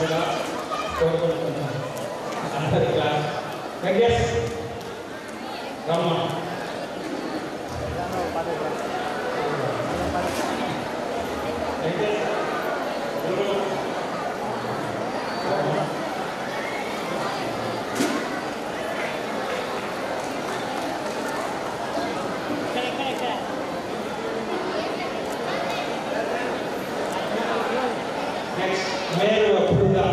కూడా కోరుకుంటున్నాను. అందరి క్లాస్ వెంకటేష్ రమ్మ వెంకటేష్ గురు నెక్స్ట్ మేరు అప్పుడుగా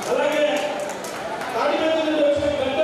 అలాగే తాడిపత్రి వచ్చిన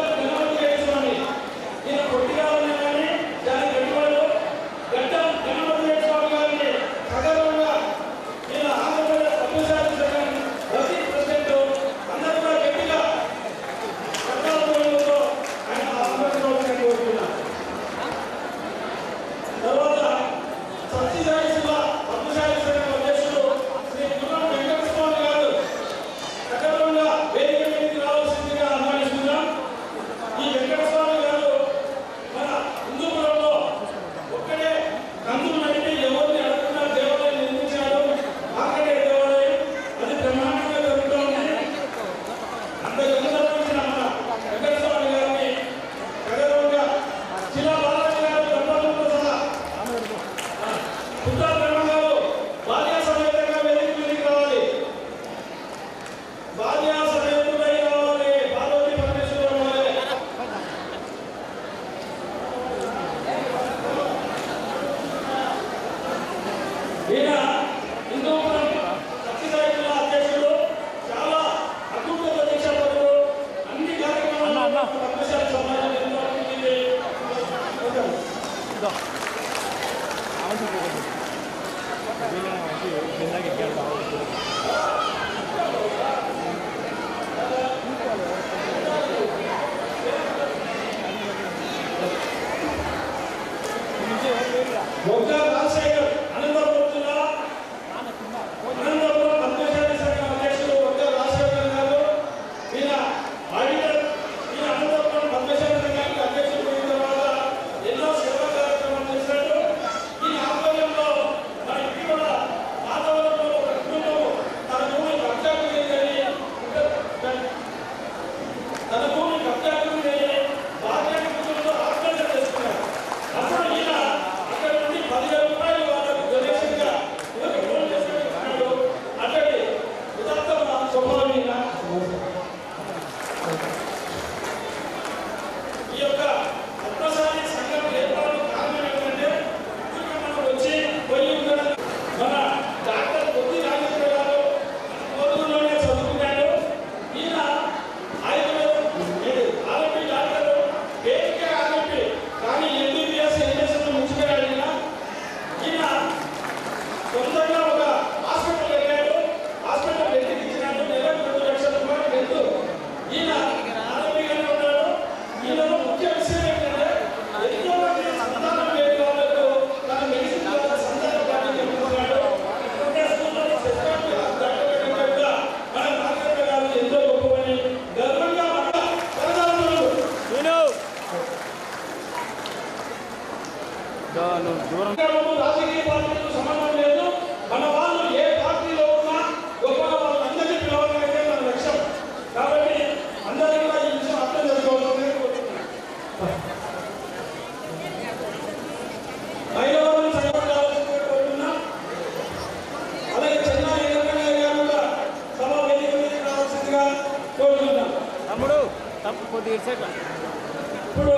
ఇప్పుడు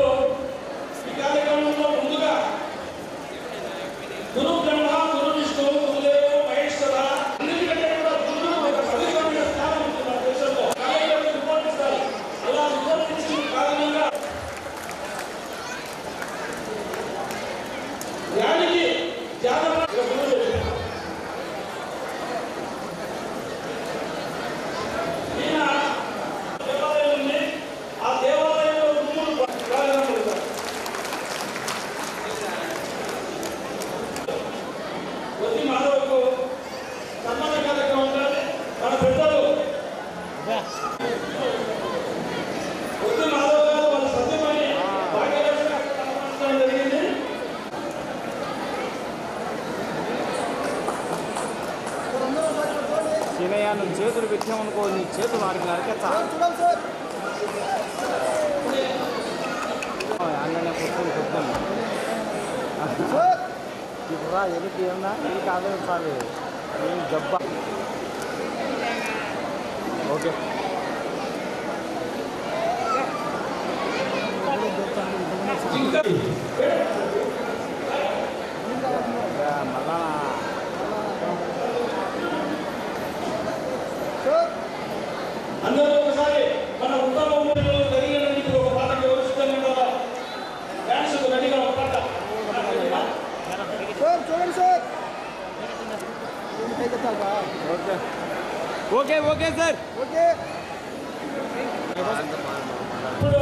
ఈ కార్యక్రమంలో ముందుగా గురు బ్రహ్మ గురు విష్ణు గురుదేవ మహేశ్వర అన్నిటికంటే కూడా గురువు ఒక పవిత్రమైన స్థానం ఉంటుంది మన దేశంలో. కాబట్టి నిర్వర్తిస్తారు. అలా నిర్వర్తించిన కారణంగా ర్యాలీకి చిన్నయ్య నువ్వు చేతులు పెట్టామనుకో నీ చేతులు వాడికి నరికెచ్చా అన్ననే కూర్చొని ఇప్పుడు రా ఎదుటి ఏమన్నా ఇది కాదు సార్ ఏం దెబ్బ ఓకే మళ్ళా అందరూ ఒకసారి మన ఉత్తమ జరిగినటువంటి ఒక పాటకు వివరిస్తాను కదా. డాన్స్ రెడీగా ఒక పాట చూడండి sir. Okay okay sir okay ఇప్పుడు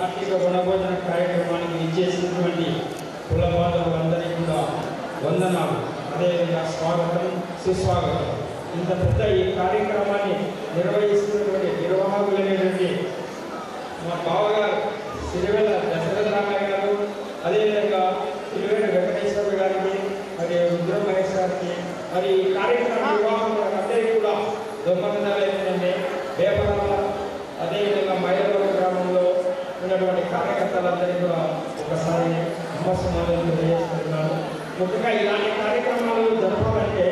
కార్తీక వనభోజన కార్యక్రమానికి ఇచ్చేసినటువంటి కుల బాంధవులందరికీ కూడా వందనాలు, అదేవిధంగా స్వాగతం సుస్వాగతం. ఇంత పెద్ద ఈ కార్యక్రమాన్ని నిర్వహిస్తున్నటువంటి నిర్వాహకులైనటువంటి మా బావగారు సిరివెల్ల దశరథరామయ్య గారు, అదేవిధంగా సిరివెల్ల వెంకటేశ్వర గారికి, మరి రుద్ర మహేష్ గారికి, మరి ఈ కార్యక్రమ నిర్వాహకులందరికీ కూడా దొంగతనాలైందండి వేపరాల, అదేవిధంగా మైలవరం గ్రామంలో ఉన్నటువంటి కార్యకర్తలందరికీ కూడా ఒకసారి నమస్కారాలు తెలియజేస్తున్నాను. ముఖ్యంగా ఇలాంటి కార్యక్రమాలు జరపాలంటే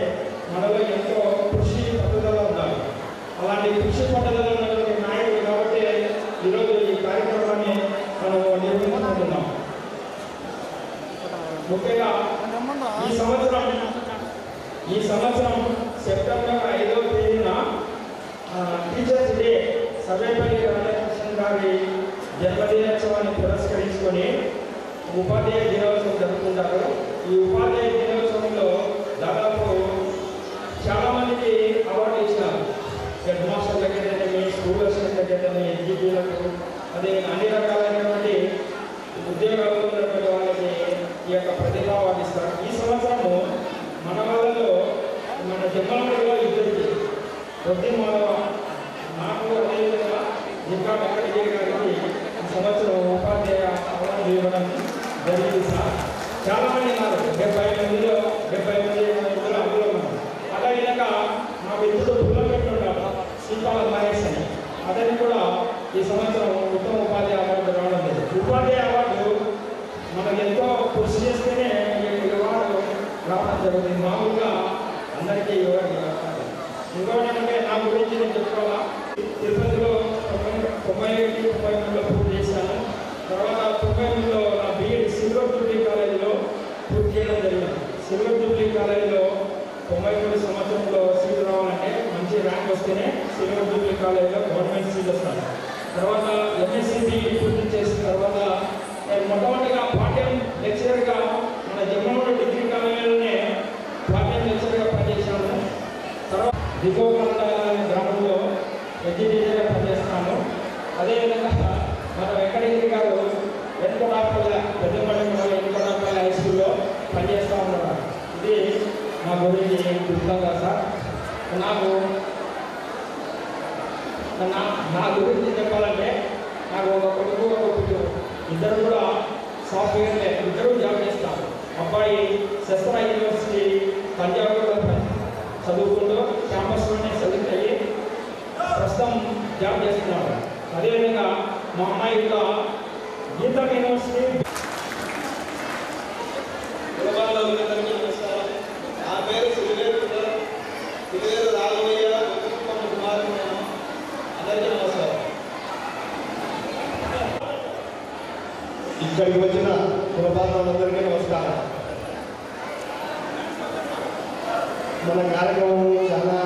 మనలో ఎంతో కృషి పట్టుదల ఉండాలి. అలాంటి కృషి పట్టుదల ఉన్నటువంటి నాయకుడు కాబట్టి ఈరోజు ఈ కార్యక్రమాన్ని మనం నిర్వహించుకుంటున్నాం. ముఖ్యంగా ఈ సంవత్సరం సెప్టెంబర్ 5వ తేదీన టీచర్స్ డే సర్వేపల్లి రాధాకృష్ణ గారి జన్మదినోత్సవాన్ని పురస్కరించుకొని ఉపాధ్యాయ దినోత్సవం జరుపుకుంటారు. ఈ ఉపాధ్యాయ దినోత్సవంలో దాదాపు చాలామందికి అవార్డు ఇచ్చినారు. హెడ్ మాస్టర్ దగ్గరైతేనే, స్కూల్ అసిస్టెంట్ దగ్గరైతేనే, ఎడ్జిపీలకు, అదే అన్ని రకాలైనటువంటి ఉద్యోగాలు ఉన్నటువంటి వాళ్ళకి ఈ యొక్క ప్రతిభ అవార్డు ఇస్తారు. ఈ సంవత్సరము మన వాళ్ళలో మన జమ్మలమూడిలో ఇద్దరికి ప్రతి మానవ నాకు అదేవిధంగా ఇంకా వెంకటగిరి గారికి ఈ సంవత్సరం ఉపాధ్యాయ అవార్డు ఇవ్వడం జరిగింది సార్. చాలామంది ఉన్నారు, 70 మందిలో 70 అందులో ఉన్నారు. అదేవిధంగా మా మిత్రుడు పుల్లపెట్టి ఉన్నారు శ్రీపాల మహేష్ అని, అతన్ని కూడా ఈ సంవత్సరం ఉత్తమ ఉపాధ్యాయ అవార్డు రావడం లేదు. ఉపాధ్యాయ అవార్డు మనం ఎంతో కృషి చేస్తేనే ఈ అవార్డు రావడం జరుగుతుంది. మామూలుగా అందరికీ ఇంకోటి ఏమంటే నా గురించి నేను చెప్పుకోవాలా. తిరుపతిలో 93లో పూర్తి చేశాను. తర్వాత 93లో నా బీఎడ్ సిల్వర్ జూబ్లీ కాలేజీలో పూర్తి చేయడం జరిగింది. సిల్వర్ జూబ్లీ కాలేజీలో 93 సంవత్సరంలో సీట్ రావాలంటే మంచి ర్యాంక్ వస్తేనే సిల్వర్ జూబ్లీ కాలేజీలో గవర్నమెంట్ సీట్ వస్తాను. తర్వాత ఎంఎస్సీ పూర్తి చేసిన తర్వాత నేను మొట్టమొదటిగా పాఠ్యం లెక్చరర్గా మన జమ్మలమూడి డిగ్రీ కాలేజీలోనే పాఠ్యం లెక్చరర్గా పనిచేశాను. తర్వాత దిగోగొండ గ్రామంలో ఎడ్యుకేటర్గా పనిచేస్తున్నాను. అదేవిధంగా మన వెంకటగిరి గారు వెనుకొండపల్లి పెద్దపల్లి వెనుకొండపల్లి హై స్కూల్లో పనిచేస్తూ ఉన్నారు. ఇది మా గురించి గుర్తుందా సార్. నా గురించి చెప్పాలంటే నాకు ఒక కొడుకు ఒక కూతురు, ఇద్దరు కూడా సాఫ్ట్వేర్లే, ఇద్దరు జాబ్ చేస్తారు. అబ్బాయి శస్త్ర యూనివర్సిటీ పంజాబ్లో చదువుకుంటూ క్యాంపస్లోనే సెలెక్ట్ అయ్యి ప్రస్తుతం జాబ్ చేస్తున్నాడు. అదేవిధంగా మా అమ్మాయి కూడా గీతా యూనివర్సిటీ నా పేరు సిరివేరు రాఘవయ్య కుమార్. అందరికీ నమస్కారం. ఇక్కడికి వచ్చిన కులబాంధవులందరికీ నమస్కారం. మన కార్యక్రమం చాలా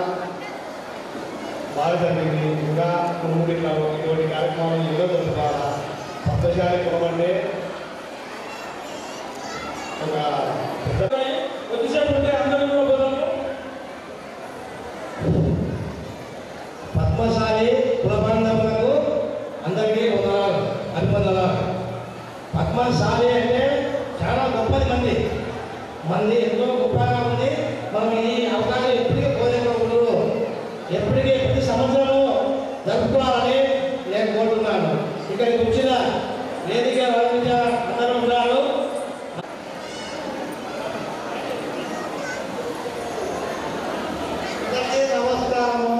బాగా జరిగింది. ఇంకా ముందులో ఇటువంటి కార్యక్రమాలు ఏదో జరుపుకోవాలా. పద్మశాలి కులం అంటే ఒక కొద్దిసేపు ఉంటే అందరూ పద్మశాలి కులబాంధవులకు అందరికీ అభివందనాలు. పద్మశాలి అంటే చాలా గొప్పది. మంది ఎంతో గొప్పగా ఉంది. మనం ఈ అవకాశం ఎప్పటికీ కోరేకూడదు, ఎప్పటికీ ప్రతి సంవత్సరము జరుపుకోవాలని నేను కోరుతున్నాను. ఇక్కడికి వచ్చిన వేదిక అందరూ ఉన్నారు. నమస్కారము.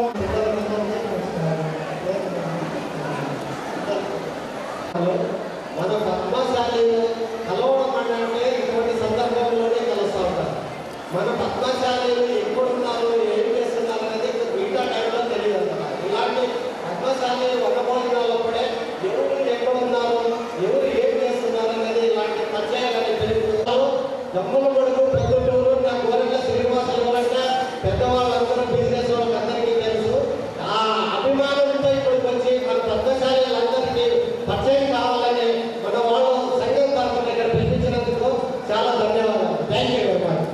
మన పద్మశాలి కలవడం అంటే ఇటువంటి సందర్భంలోనే కలుస్తూ ఉంటారు. మన పద్మశాలీలు ఎక్కడున్నారు, ఏం చేస్తున్నారు అనేది మిగతా టైంలో తెలియదు అన్నమాట. ఇలాంటి పద్మశాలి వనభోజనాలప్పుడే ఎవరు ఎక్కడున్నారు, ఎవరు ఏం చేస్తున్నారు అనేది ఇలాంటి పరిచయాలని తెలుపుతున్నారు. జమ్మలమూడి ప్రొద్దుటూరు నా గోరెల శ్రీనివాసుల వల్ల పెద్దవాళ్ళందరూ బిజినెస్ వాళ్ళకి అందరికీ తెలుసు. ఆ అభిమానంతో ఇక్కడికి వచ్చి మన పద్మశాలీలందరికీ పరిచయం కావాలని మన వాళ్ళు సంఘం తరఫున ఇక్కడ పిలిపించినందుకు చాలా ధన్యవాదాలు. Thank you very much.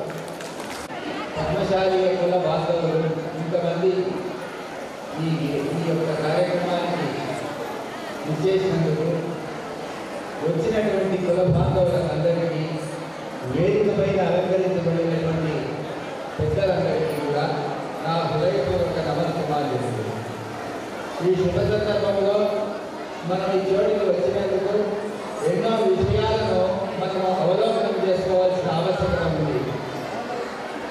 Padmashali కుల బాంధవులు ఇంతమంది ఈ యొక్క కార్యక్రమానికి విచ్చేసినందుకు వచ్చినటువంటి కుల బాంధవులందరికీ వేదిక పైన అలంకరించబడినటువంటి పెద్దలందరికీ కూడా నా హృదయపూర్వక నమస్కారాలు. ఈ శుభ సందర్భంలో మనం ఈ చోటికి వచ్చినందుకు ఎన్నో విషయాలను మనం అవలోకనం చేసుకోవాల్సిన ఆవశ్యకత ఉంది.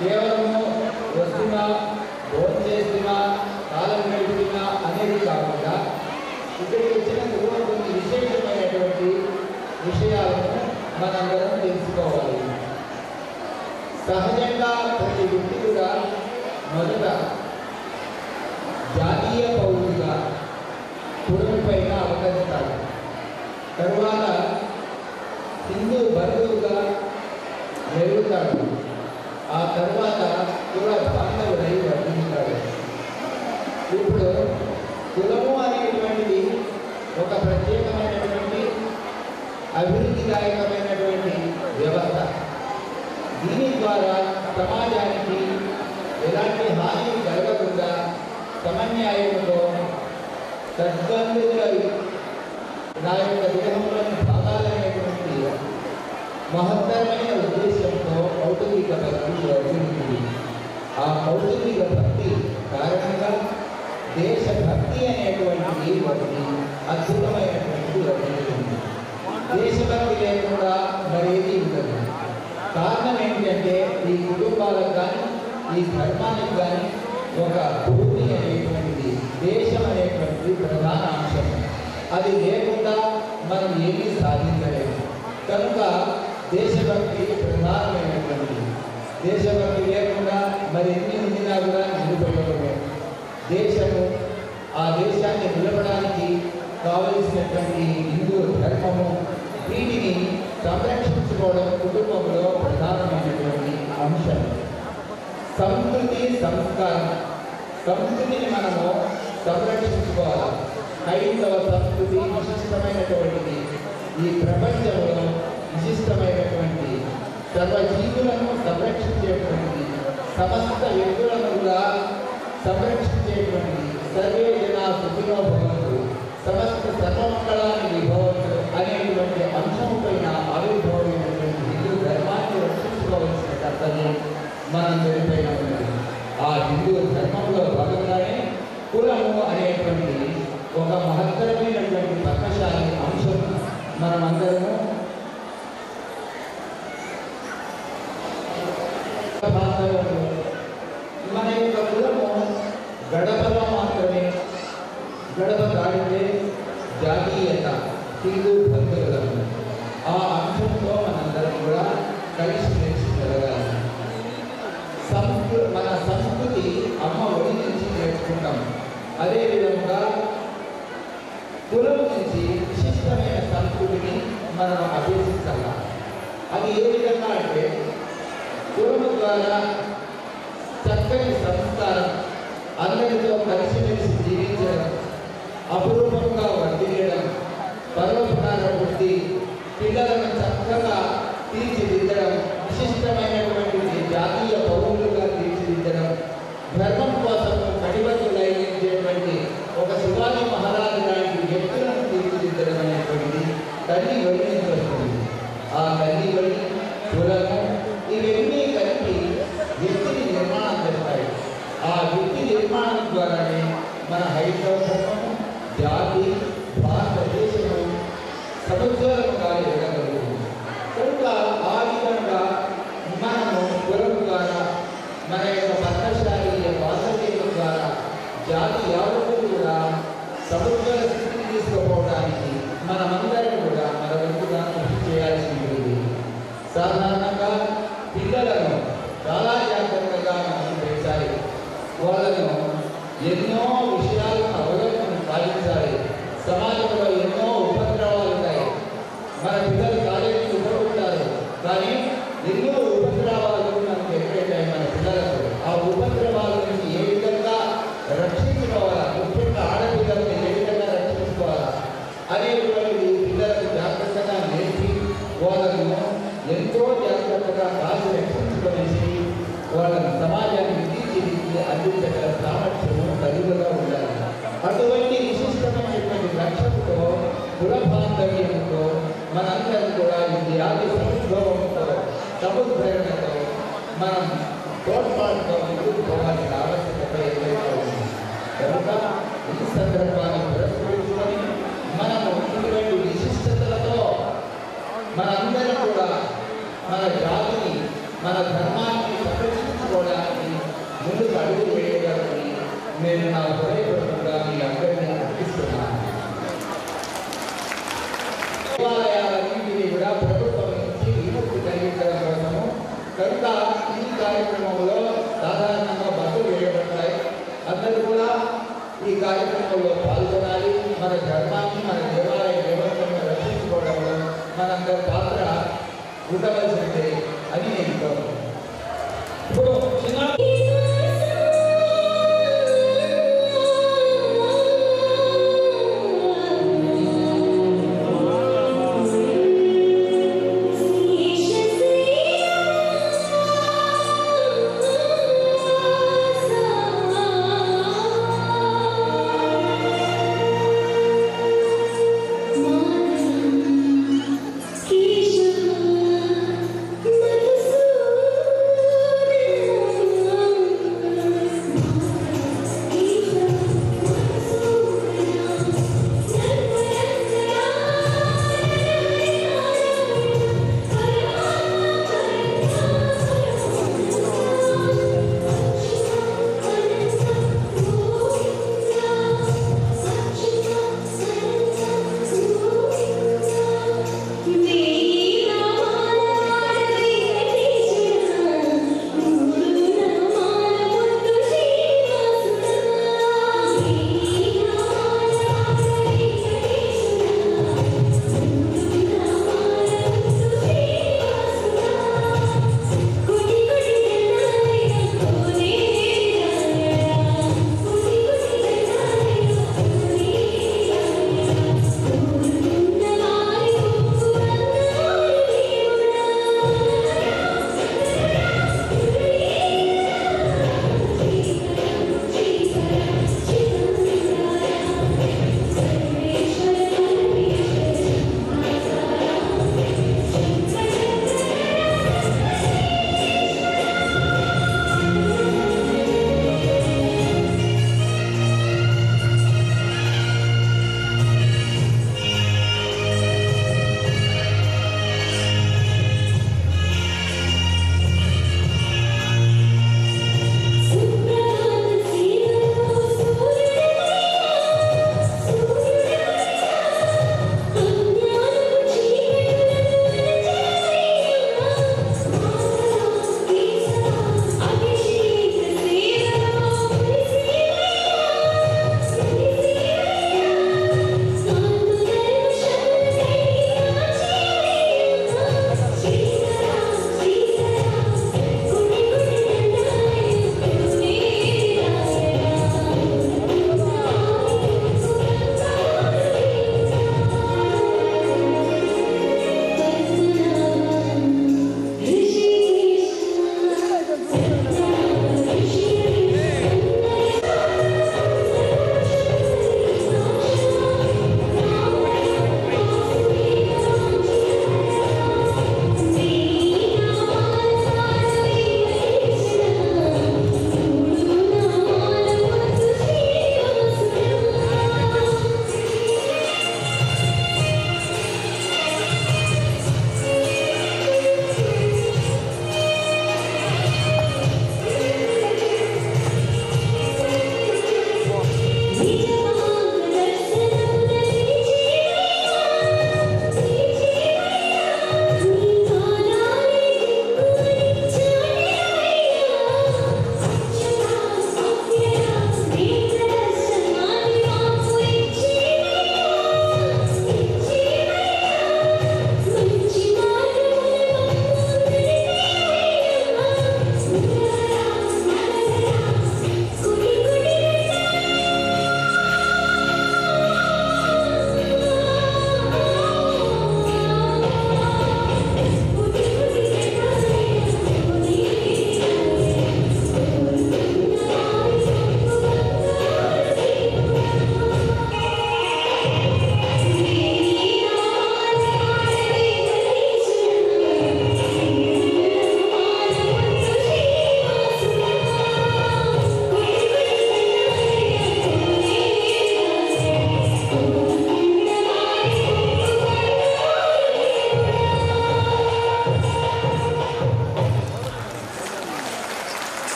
కేవలము వస్తున్నా, భోజనం చేస్తున్నా, కాలం గడుపుతున్నా అనేది కాకుండా ఇక్కడికి వచ్చినందుకు కొన్ని విశేషమైనటువంటి విషయాలను మనందరం తెలుసుకోవాలి. సహజంగా ప్రతి వ్యక్తి కూడా మొదట జాతీయ పౌరులుగా కులం పైన అవతరిస్తాడు. తరువాత హిందూ బంధువుగా మెరుగుతాడు. ఆ తర్వాత కుల బాంధవుడై వర్తిస్తాడు. ఇప్పుడు కులము అనేటువంటిది ఒక ప్రత్యేకమైనటువంటి అభివృద్ధిదాయకమైనటువంటి వ్యవస్థ. దీని ద్వారా సమాజానికి ఎలాంటి హాని కలగకుండా సమన్యాయంతో సద్బంధులై నా యొక్క దేహంలోని భాగాలనేటువంటి మహత్తరమైన ఉద్దేశంతో కౌటుంబిక భక్తి వర్తించింది. ఆ కౌటుంబిక భక్తి కారణంగా దేశభక్తి అనేటువంటిది ఒకటి అద్భుతమైనటువంటిది వర్తించింది. దేశభక్తి లేకుండా మరేది ఉండదు. కారణం ఏంటంటే ఈ కుటుంబాలకు కానీ ఈ ధర్మానికి కానీ ఒక భూమి అనేటువంటిది, దేశం అనేటువంటిది ప్రధాన అంశం. అది లేకుండా మనం ఏమీ సాధించలేము. కనుక దేశభక్తి ప్రధానమైనటువంటిది. దేశభక్తి లేకుండా మరి ఎన్ని ఉండినా కూడా నిలబడలేము. దేశము, ఆ దేశాన్ని నిలబడడానికి కావలసినటువంటి హిందూ ధర్మము, వీటిని సంరక్షించుకోవడం కుటుంబంలో ప్రధానమైనటువంటి అంశం. సంస్కృతి, సంస్కారం. సంస్కృతిని మనము సంరక్షించుకోవాలి. హైందవ సంస్కృతి విశిష్టమైనటువంటిది. ఈ ప్రపంచంలో విశిష్టమైనటువంటి సర్వజీవులను సంరక్షించేటువంటిది, సమస్త వ్యక్తులను కూడా సంరక్షించేటువంటిది. సర్వే జనా సుఖినో భవంతు, సమస్త సర్వమంగళాన్ని విభవంతు అనేటువంటి అంశం పైన ఆవిర్భావమైనటువంటి హిందూ ధర్మాన్ని రక్షించుకోవాల్సిన కర్తవ్యం మనందరిపైన ఉన్నది. ఆ హిందూ ధర్మంలో భాగంగానే కులము అనేటువంటి ఒక మహత్తరమైనటువంటి పద్మశాలి అంశం మనమందరము మన యొక్క కులము గడపలో మాత్రమే, గడప దాటితే జాతీయత, హిందూ బంధువులను ఆ అంశంతో మనందరం కూడా కలిసి మెలిసి జరగాలి. మన సంస్కృతి అమ్మ ఒడి నుంచి నేర్చుకుంటాం. అదేవిధంగా కులం నుంచి విశిష్టమైన సంస్కృతిని మనం అభ్యసించాలి. అది ఏ విధంగా అంటే కులము ద్వారా చక్కని సంస్కారం, అందరితో కలిసిమెలిసి జీవించడం, అపురూపంగా వర్తించడం, పరోపకార వృత్తి, పిల్లలను చక్కగా తీర్చిదిద్దడం, విశిష్టమైనటువంటి జాతీయ పౌరులుగా తీర్చిదిద్దడం, ధర్మం కోసం కటిబద్ధులైనటువంటి ఒక శివాజీ మహారాజు లాంటి వ్యక్తులను తీర్చిదిద్దడం అనేటువంటిది తల్లి వడి నుంచి వస్తుంది. ఆ తల్లి వడి, కులము ఇవన్నీ కలిపి వ్యక్తిని నిర్మాణం చేస్తాయి. ఆ వ్యక్తి నిర్మాణం ద్వారానే మన హైందవ ధర్మము, జాతి, భారతదేశము సముజ్వలంగా ఎదగలుగుతుంది. కనుక ఆ విధంగా మనము కులం ద్వారా, మన యొక్క పద్మశాలీయ వాసవ్యం ద్వారా జాతి యావత్తు కూడా సముజ్వల స్థితిని తీసుకుపోవడానికి మనమందరం కూడా మన వంతుగా కృషి చేయాల్సి ఉంటుంది. సాధారణంగా పిల్లలను చాలా జాగ్రత్తగా మనం పెంచాలి. వాళ్ళను ఎన్నో విషయాలను అవగాహన పాటించాలి. సమాజంలో ఎన్నో ఉపద్రవాలు ఉంటాయి. మన పిల్లలు కాలేజీకి ఉపయోగిస్తారు, కానీ ఎన్నో ఉపద్రవాలు మనకు ఎదురవుతాయి మన పిల్లలకు. ఆ ఉపద్రవాల నుంచి ఏ విధంగా రక్షించుకోవాలా, ముఖ్యంగా ఆడపిల్లల్ని ఏ విధంగా రక్షించుకోవాలా అనేటువంటిది పిల్లలకు జాగ్రత్తగా నేర్పి వాళ్ళను ఎంతో జాగ్రత్తగా కాసి రక్షించుకొనేసి వాళ్ళను సమాజానికి తీర్చిదిద్ది అందించగల సామర్థ్యము తల్లిగా ఉండాలి. అటువంటి విశిష్టమైనటువంటి లక్ష్యంతో కుల బాంధవ్యంతో మనందరం కూడా ఇది ఆది సముద్భవంతో సముద్భరణతో మనం తోడ్పాటుతో ముందుకు పోవాల్సిన ఆవశ్యకత ఏదైతే ఉంది. కనుక ఈ సందర్భాన్ని పురస్కరించుకొని మనము ఇటువంటి విశిష్టతలతో మనందరం కూడా మన జాతిని మన ధర్మాన్ని సంరక్షించుకోవడానికి ముందుకు అడుగు వేయగలని నేను నా హృదయపూర్వకంగా మీ అందరినీ అర్పిస్తున్నాను. దేవాలయాలన్నింటినీ కూడా ప్రభుత్వం నుంచి విముక్తి కలిగించడం కోసము కనుక ఈ కార్యక్రమంలో సాధారణంగా బస్సులు వేయబడతాయి. అందరూ కూడా ఈ కార్యక్రమంలో పాల్గొనాలి. మన ధర్మాన్ని మన దేవాలయ వ్యవస్థను రక్షించుకోవడంలో మనందరి పాత్ర ఉండవలసిందే అని నేను కోరుతున్నాను. ఇప్పుడు చిన్న Keisha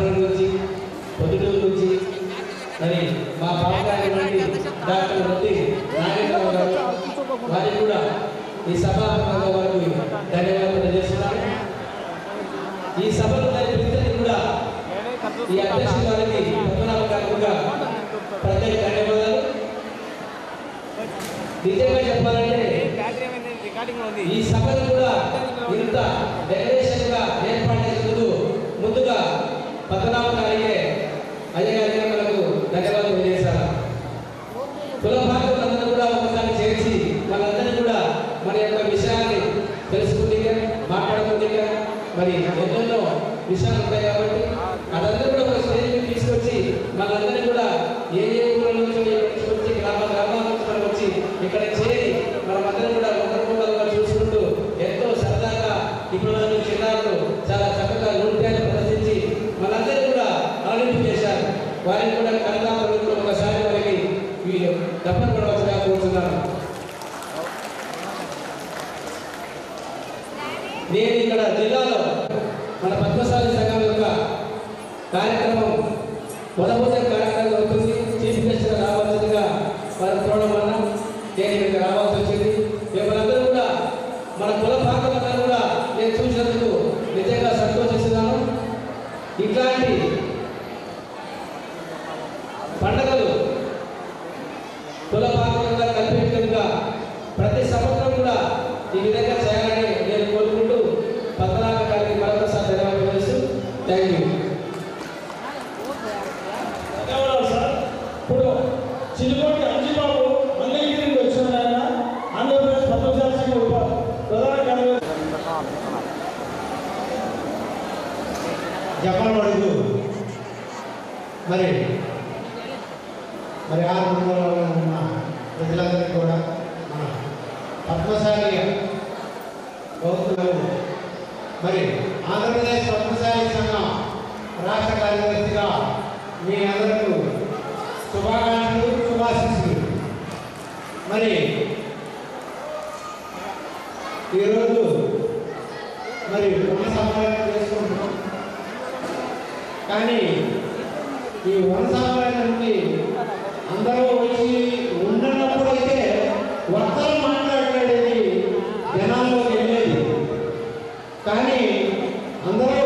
నర్సరావు నుంచి పొద్దుటూరు నుంచి మరి మా పాపగారి డాక్టర్ రెడ్డి నాగేశ్వరరావు గారు వారికి కూడా ఈ సభాపంగా వారికి ధన్యవాదాలు తెలియజేస్తున్నాను. ఈ సభలో పిలిచి కూడా ఈ అధ్యక్షుల వారికి పద్మనాభ గారికి కూడా ప్రత్యేక ధన్యవాదాలు. నిజంగా చెప్పాలంటే ఈ సభను కూడా ఇంత డెకరేషన్ గా ఏర్పాటు చేసినందుకు ముందుగా పద్మనాభ గారికే అయ్యగారిగా మనకు ధన్యవాదాలు తెలియజేశారు. కుల భాగవతులందరూ కూడా ఒకసారి చేర్చి వాళ్ళందరినీ కూడా మన యొక్క విషయాన్ని తెలుసుకుంటే మాట్లాడుకుంటే మరి ఎన్నెన్నో విషయాలు ఉంటాయి కాబట్టి అదందరూ కూడా ఒక స్టేజ్ మీద తీసుకొచ్చి వాళ్ళందరినీ కూడా ఏ ఊళ్ళ నుంచి తీసుకొచ్చి గ్రామాల నుంచి మనం వచ్చి ఇక్కడ చేరి మనమందరం కూడా ఒకరికొకరుగా చూసుకుంటూ ఎంతో సరదాగా ఇప్పుడు చిన్నారులు చాలా చక్కగా నృత్యాన్ని ప్రదర్శించి మనందరూ కూడా ఆనందం చేశారు. వారిని కూడా కళాకారులు ఒకసారి వారికి దప్పన పడవచ్చుగా కోరుతున్నాను. నేను ఇక్కడ జిల్లాలో మన పద్మశాలి సంఘం యొక్క కార్యక్రమం మొదటి కార్యక్రమం జరుగుతుంది. చీఫ్ గెస్ట్గా రావాల్సిందిగా వారు చూడడం వల్ల నేను ఇక్కడికి రావాల్సి వచ్చింది. మేమందరూ కూడా మన కుల భాగవతులందరూ కూడా నేను చూసినందుకు నిజంగా సంతోషిస్తున్నాను. ఇట్లాంటి పండుగలు కుల భాగవతులుగా కల్పించగా ప్రతి సంవత్సరం కూడా ఈ విధంగా చేయాలని నేను కోరుకుంటూ పద్మనాభ గారికి మరొకసారి ధన్యవాదాలు చేస్తూ థ్యాంక్ యూ. ధన్యవాదాలు సార్. ఇప్పుడు చిలుకోటి అంజిబాబు మంగళగిరి నుండి వచ్చిన ఆయన ఆంధ్రప్రదేశ్ పద్మశాలి సంఘ ప్రధాన కార్యదర్శి. జపాన్ అడుగు మరి మరి ఆ రంగంలో ఉన్న ప్రజలందరికీ కూడా మన పద్మశాలి భక్తులు మరి ఆంధ్రప్రదేశ్ పద్మశాలి సంఘం రాష్ట్ర కార్యదర్శిగా మీ అందరికీ శుభాకాంక్షలు శుభాశీస్సులు. మరి ఈరోజు మరి వన సమావేశం చేసుకుంటున్నాం. కానీ ఈ వన సమావేశానికి అందరూ వచ్చి ఉన్నప్పుడైతే వక్తలు మాట్లాడేది జనాల్లోకి వెళ్ళేది. కానీ అందరూ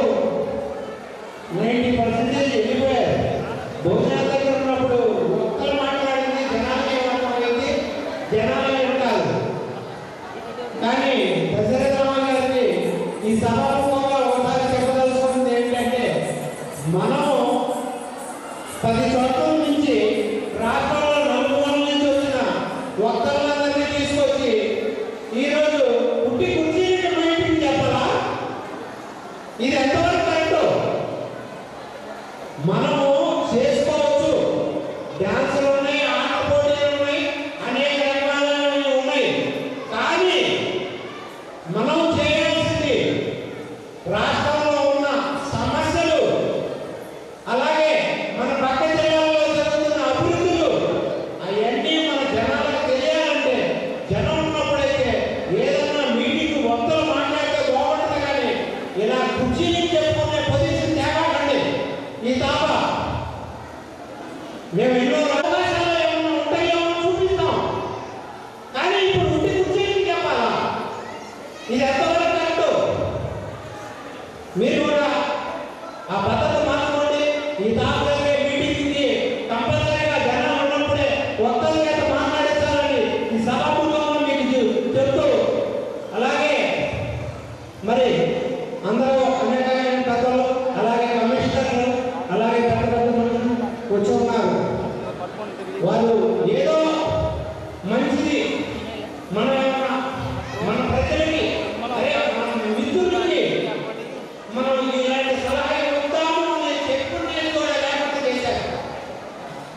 90% వెళ్ళిపోయారు. భోజనాల దగ్గర ఉన్నప్పుడు వక్తలు మాట్లాడింది జనాలే ఏమర్థమైంది, జనాలే ఉంటారు. కానీ దశరథరామ గారికి ఈ సభాముఖంగా ఒకసారి చెప్పదలుచుకున్నది ఏంటంటే మనం 10 చోట్ల నుంచి రాష్ట్రంలో నలుగురు నుంచి వచ్చిన వక్తలందరినీ తీసుకొచ్చి ఈరోజు పుట్టి కుర్చీని మైంటింగ్ చెప్పాలా? ఇది ఎంతవరకు కరెక్ట్? మనము చేసుకోవచ్చు. డ్యాన్సులు ఉన్నాయి, ఆట పోటీలు ఉన్నాయి, అనేక రకాలైనవి ఉన్నాయి. కానీ మనం చేయాల్సింది రాష్ట్రంలో ఉన్న సమస్యలు, అలాగే మన పక్క జిల్లాల్లో జరుగుతున్న అభివృద్ధులు అవన్నీ మన జనాలకు తెలియాలంటే జనం ఉన్నప్పుడైతే ఏదన్నా మీటింగ్ వక్తలు మాట్లాడితే బాగుంటుంది. కానీ ఇలా కుర్చీని చెప్పుకునే పొజిషన్ తేవాలండి. ఈ తాప మేము ఎన్నో అవకాశాలు ఏమన్నా ఉంటాయో చూపిస్తాం. కానీ ఇప్పుడు ఉండి కుర్చీని చెప్పాలా? ఇది ఎంతవరకు కరెక్ట్? మీరు కూడా ఆ పద్ధతి మార్చుకోండి. ఈ తాపలకే మీటింగ్కి కంపల్సరీగా జనాలు ఉన్నప్పుడే ఒక్కరి చేత మాట్లాడించాలని ఈ సభాముఖంగా మీకు చెప్తూ, అలాగే మరి అందరూ అనేకమైన పెద్దలు, అలాగే కమిషనర్లు, అలాగే పెద్ద పెద్ద మనుషులు వచ్చి ఉన్నారు. వాళ్ళు ఏదో మంచిది మన ప్రజలకి, అరే మన మిత్రులకి మనం ఇలాంటి సలహా ఇద్దాము అనే చెప్పుకునే కూడా లేకుండా చేశారు.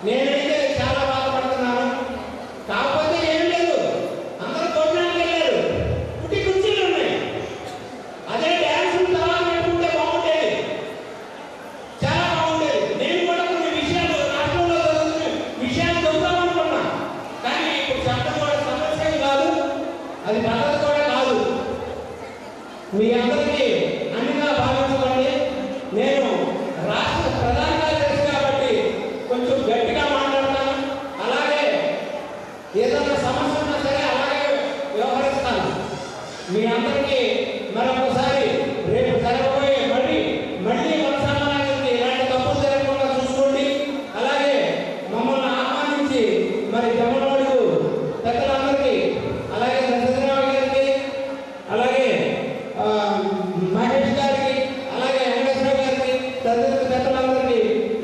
నేనైతే చాలా బాధపడుతున్నాను. కాకపోతే ఏం లేదు, అందరూ భోజనానికి వెళ్ళారు, పుట్టి కుర్చీలు ఉన్నాయి. అదే డ్యాన్సులు తర్వాత పెట్టుకుంటే బాగుండేది, చాలా బాగుండేది. నేను కూడా కొన్ని విషయాలు రాష్ట్రంలో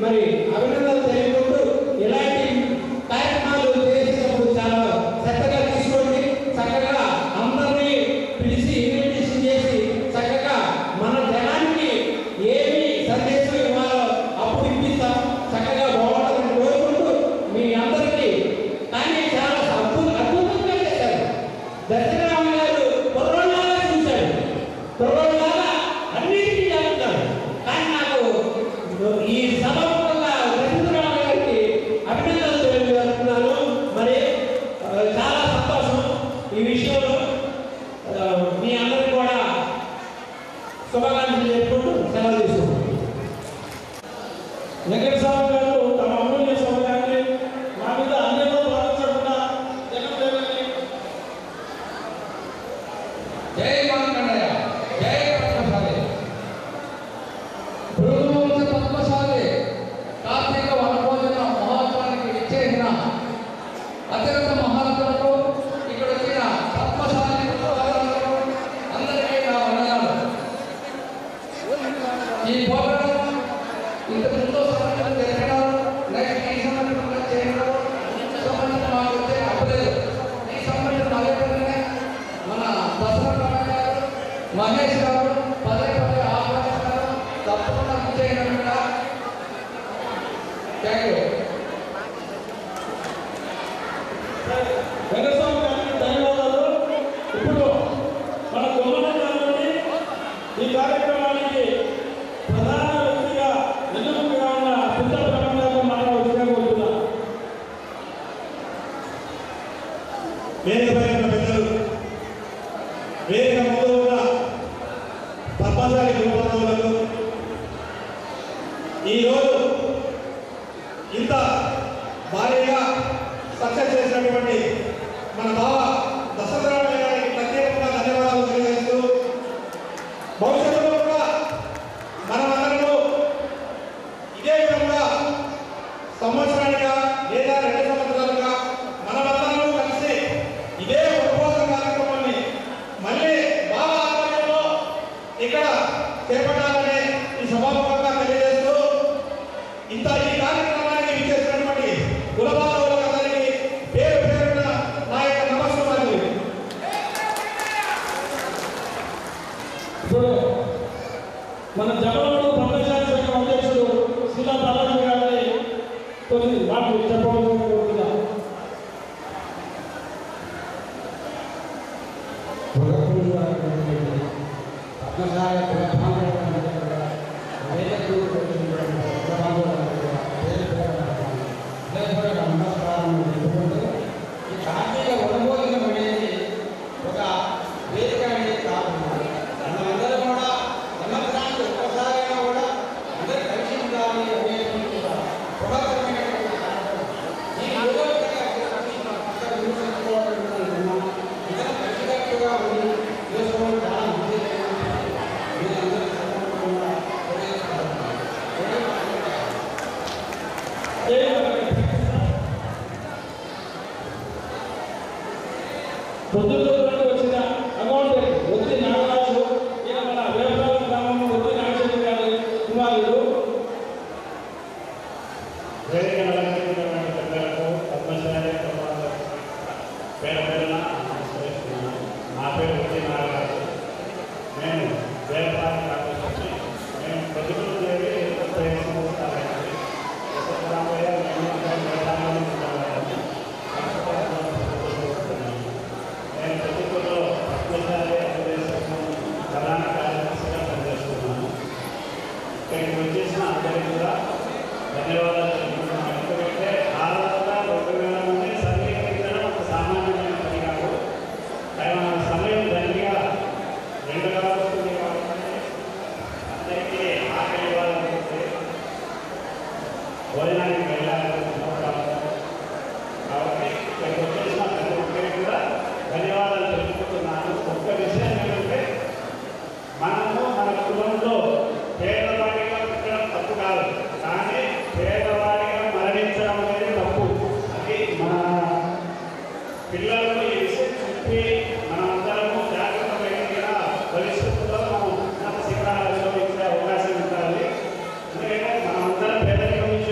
మరి అభినందనలు తెలియకుంటూ ఇలాంటి కార్యక్రమాలు చేసినప్పుడు చాలా శ్రద్ధగా తీసుకోండి. చక్కగా అందరినీ పిలిచి ఇన్విటేషన్ చేసి చక్కగా మన జనానికి ఏమి సందేశం ఇవ్వాలో అప్పుడు ఇప్పిస్తాం. చక్కగా బాగుంటుందని కోరుకుంటూ మీ అందరికీ కానీ చాలా అద్భుతంగా చేశారు. దర్శనరామ గారు కుర్రోళ్ళలాగా చూశాడు, కుర్రోళ్ళలాగా అన్నిటికీ చెప్తాడు. కానీ నాకు ఈ సభాముఖంగా దర్శనరామ గారికి అభినందనలు తెలియజేస్తున్నాను. మరి చాలా సంతోషం ఈ విషయంలో. మీ అందరికీ కూడా శుభాకాంక్షలు చెప్పుకుంటూ సెలవు తీసుకుంటాం. వెంకటస్వామి గారు తమ అమూల్య సమయాన్ని మా మీద అన్నిలో పాటించకుండా జగన్మోహన్ జై మార్కండేయ, జై పద్మశాలి. భృగువంశ పద్మశాలి కార్తీక వనభోజన మహోత్సవానికి విచ్చేసిన అత్యంత మహాత్ములకు, ఇక్కడ వచ్చిన పద్మశాలి అందరికీ నా వందనాలు. ఈ ప్రోగ్రాం ఇంతకుముందు సంవత్సరం జరిగినారు, నెక్స్ట్ ఈ సంవత్సరం చేయడం సంవత్సరం మాకు వచ్చే అవ్వలేదు. ఈ సంవత్సరం అదే విధంగా మన దసరా గారు, మహేష్ గారు పదే పదే ఆహ్వానిస్తారు. తప్పకుండా విజయనగరం కూడా. Thank you. వెంకటస్వామి గారికి ధన్యవాదాలు. ఇప్పుడు మన గొల్లమండలంలోని ఈ కార్యక్రమానికి ప్రధాన వ్యక్తిగా ఎన్నుకగా ఉన్న పెద్ద ప్రబంధంగా మాట్లాడుతున్నా. వేదికపైన పెద్దలు, వేదిక ముందు ఉన్న పద్మశాలి కుటుంబాలకు ఈరోజు ఇంత భారీగా సక్సెస్ చేసినటువంటి మన బావ దశరథరావు గారికి ప్రత్యేకంగా ధన్యవాదాలు తెలియజేస్తూ, భవిష్యత్తులో కూడా మనమందరూ ఇదే విధంగా సంవత్సరాలుగా లేదా 2 సంవత్సరాలుగా మనమందరూ కలిసి ఇదే ఉపవాస కార్యక్రమాన్ని మళ్ళీ బాగా ఆధ్వర్యంలో ఇక్కడ చేపట్టాలని ఈ సభాముఖంగా తెలియజేస్తూ, ఇంత ఈ కార్యక్రమానికి విచ్చేసినటువంటి కులబాంధవులందరికీ పేరు పేరున నా యొక్క నమస్కారాలు. ఇప్పుడు మన జగన్మోహన్ ప్రపంచాల సంఘం అధ్యక్షుడు శిలా బాలాజీ గారిని కొన్ని మాటలు చెప్పవలసిందిగా కోరుతున్నాను. పద్మశాలి నమస్కారం చెప్పుకుంటూ, ఈ కార్తీక వనభోజనం అనేది ఒక వేదిక అనేది కాకుండా మనమందరం కూడా సంవత్సరానికి ఒక్కసారైనా కూడా అందరూ కలిసి ఉండాలి అనేటువంటి ఒక బృహత్తరమైనటువంటి కార్యక్రమం. ఈ యువకులుగా అందరూ కలిసికట్టుగా ఉండి చేసుకోవడం చాలా మంచిది. మీరందరూ సందర్భంగా పొద్దున్నూరు నుండి వచ్చిన అకౌంటెంట్ ఒత్తి నాగరాజు, ఈయన మన వేపరాజు గ్రామంలో ఒత్తి నాగేశ్వర గారి కుమారుడు. వేదిక అలంకరించినటువంటి పెద్దలకు, పద్మశాలి కుటుంబాలకు పేరు పేరున నమస్కరిస్తున్నాను. నా పేరు వచ్చి నాగరాజు. నేను వేలపాటి కాలేజ్ వచ్చి నేను ప్రతిభలు చేరి 35 సంవత్సరాలైంది. రామయ్య నేను ప్రతిభలో పద్మశాలి అభివృద్ధి ప్రధాన కార్యదర్శిగా పనిచేస్తున్నాను. ఇక్కడికి వచ్చేసిన అందరికీ కూడా ధన్యవాదాలు తెలుపుతున్నాను. ఎందుకంటే దాదాపుగా 2000 మంది సమీకరించడం ఒక సామాన్యమైన పని కాదు. సమయం దండిగా 2 గంటలు వస్తుంది కాబట్టి అందరికీ ఆకలి ఇవ్వాలనుకుంటే భోజనానికి వెళ్ళాలనుకుంటున్నాం. కాబట్టి ఇక్కడికి వచ్చేసిన ప్రతి ఒక్కరికి కూడా ధన్యవాదాలు తెలుపుతున్నాను. ఒక్క విషయం ఏంటంటే మనము మన కులంలో పేదవాడిగా పుట్టడం తప్పు కాదు, కానీ పేదవాడిగా మరణించడం అనేది తప్పు. అది మన పిల్లలకు ఈ విషయం చెప్పి మనమందరము జాగ్రత్త పడిన భవిష్యత్తులో మనం ఉన్నత శిఖరాలు అనుభవించే అవకాశం ఉండాలి. ఎందుకంటే మనమందరం పేదరికం నుంచి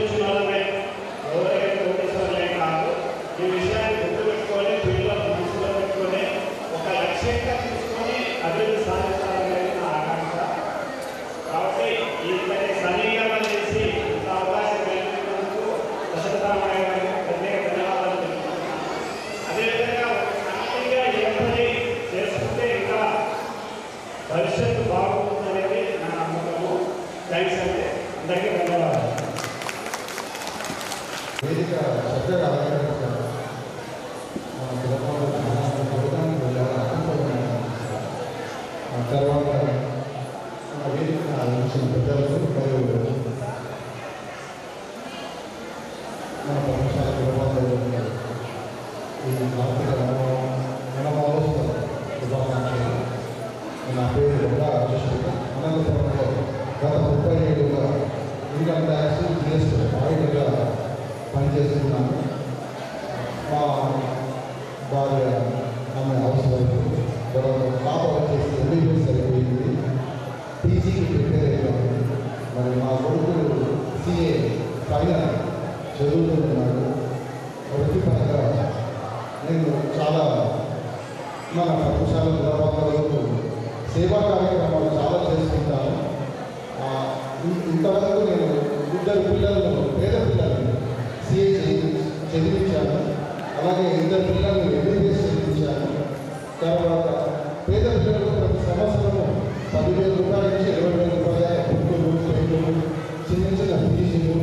వేదిక చక్కగా అలంకరించారు. మన కుటుంబంలో చూడడానికి వెళ్ళాలి. ఆ తర్వాత ఆ వేదిక అందించిన పెద్దలకు మరియు మన ప్రపంచాల కుటుంబాలు ఈ ఆర్థిక మనమాలోచన శుభాకాంక్షలు. నా పేరు కూడా అనంతపురంలో గత 30 ఏళ్ళుగా ఇన్కమ్ ట్యాక్స్ జిఎస్టీ ఆడిటర్గా పనిచేస్తున్నాను. మా భార్య ఆమె హౌస్ వైఫ్ పాప వచ్చేసి ఎంబీబీఎస్ అయిపోయింది, పీజీకి ప్రిపేర్ అయిపోయింది. మరి మా కొడుకు సిఏ ఫైనల్ చదువుతున్నాడు. వృత్తిపరంగా నేను చాలా మన పక్షాల గ్రామాలకు సేవా కార్యక్రమాలు చాలా చేసుకుంటాను. ఇంతవరకు నేను 2 పిల్లలను పేద పిల్లలను సిఏ చదివించాను. అలాగే 2 పిల్లలను ఎంబీబీఎస్ చదివించాను. తర్వాత పేద పిల్లలకు ప్రతి సంవత్సరము 10,000 రూపాయల నుంచి 20,000 రూపాయల బుక్కులు, పెన్నులు, చిన్న చిన్న ఫీజులు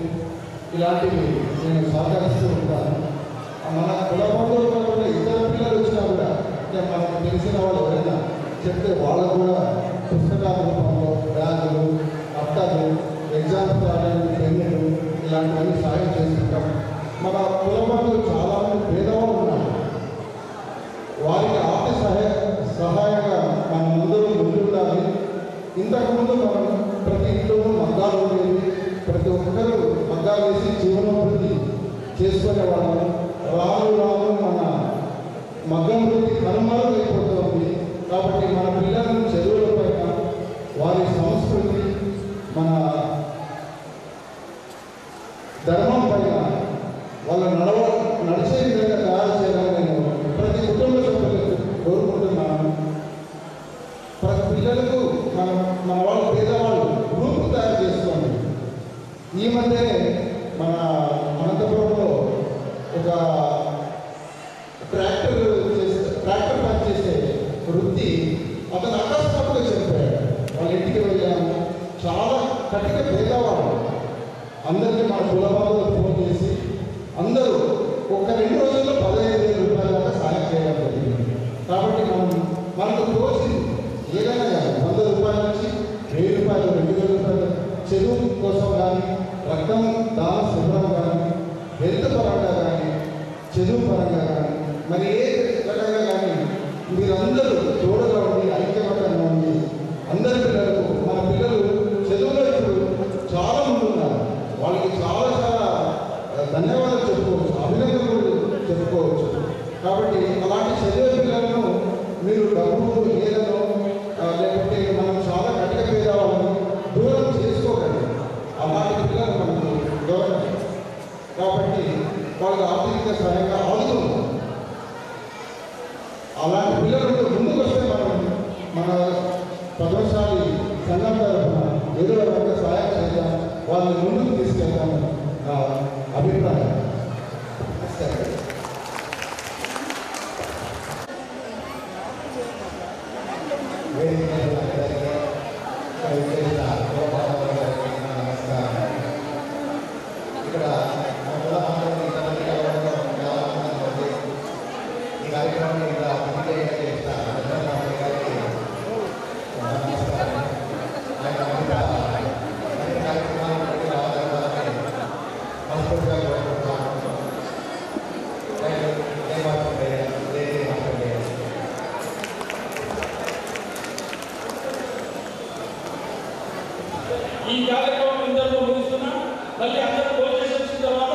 ఇలాంటివి నేను సహకరిస్తూ ఉంటాను. మన కులబంధువులు కూడా 2 పిల్లలు వచ్చినా కూడా అంటే మనకు తెలిసిన వాళ్ళు ఎవరైనా చెప్తే వాళ్ళు కూడా పుస్తకాల రూపంలో బ్యాగులు, అట్టలు, ఎగ్జామ్స్ రావడానికి పెన్నులు ఇలాంటివన్నీ సాయం చేసుకుంటాం. మన కులబంధువులు చాలామంది పేదవాళ్ళు ఉన్నారు. వారికి ఆర్థిక సహాయంగా మనం అందరూ ముందుండాలి. ఇంతకుముందు మనం ప్రతి ఇంట్లోనూ మగ్గాలు ఉండేవి. ప్రతి ఒక్కరూ మగ్గాలు వేసి జీవనోభివృద్ధి చేసుకునే వాళ్ళం. రాను రాను మన మగ్గం వృత్తి కనుమరుగైపోతుంది. కాబట్టి మన పిల్లలను చదువుల పైన వారి సంస్కృతి మన ధర్మం పైన వాళ్ళ నడిచే విధంగా తయారు చేయాలని నేను ప్రతి కుటుంబ సభ్యులకు కోరుకుంటున్నాను. ప్రతి పిల్లలకు మన వాళ్ళు పేదవాళ్ళు గ్రూప్ తయారు చేసుకోండి. ఈ మధ్యనే మన అనంతపురంలో ఒక ట్రాక్టర్ పని చేసే వృత్తి అతను అకస్మాత్తుగా చనిపోయాడు. వాళ్ళ ఇంటికి వెళ్ళాము. చాలా కఠిన పేదవాళ్ళు. అందరికీ మన కులబాబులకు ఫోన్ చేసి అందరూ ఒక 2 రోజుల్లో 15,000 రూపాయల దాకా సాయం చేయడం జరిగింది. కాబట్టి మనకు తోచింది ఏదైనా కానీ 100 రూపాయల నుంచి 1000 రూపాయలు, 2000 రూపాయలు చదువు కోసం కానీ, రక్తం దాన శిబిరం కానీ, హెల్త్ పరంగా కానీ, చదువు పరంగా కానీ, మరి ఏ రకంగా కానీ మీరందరూ తోడుగా ఉండి ఐక్యమతంగా ఉండి అందరి పిల్లలకు మన పిల్లలు చదువులో ఇప్పుడు చాలా మంది ఉన్నారు. వాళ్ళకి చాలా చాలా ధన్యవాదాలు చెప్పుకోవచ్చు, అభినందనలు చెప్పుకోవచ్చు. కాబట్టి అలాంటి చదివే పిల్లలను మీరు డబ్బు ఏదైనా లేకపోతే మనం చాలా కఠిన పేదవాళ్ళని దూరం చేసుకోకండి. అలాంటి పిల్లలు మనకు గవర్నమెంట్ కాబట్టి వాళ్ళకి ఆర్థిక సహాయంగా ఆదుకుంటాం. అలాంటి పిల్లలకు ముందుకు వస్తే మన పద్మశాలి సంఘం తరఫున ఏదో రకంగా సహాయం చేద్దాం, వాళ్ళని ముందుకు తీసుకెళ్తాము నా అభిప్రాయం. సరే. ఇక్కడ ఈ కార్యక్రమాన్ని ఇలా ఈ కార్యక్రమం ఇందరిలో ముగిస్తున్నాం. మళ్ళీ అందరూ భోజనం చేసిన తర్వాత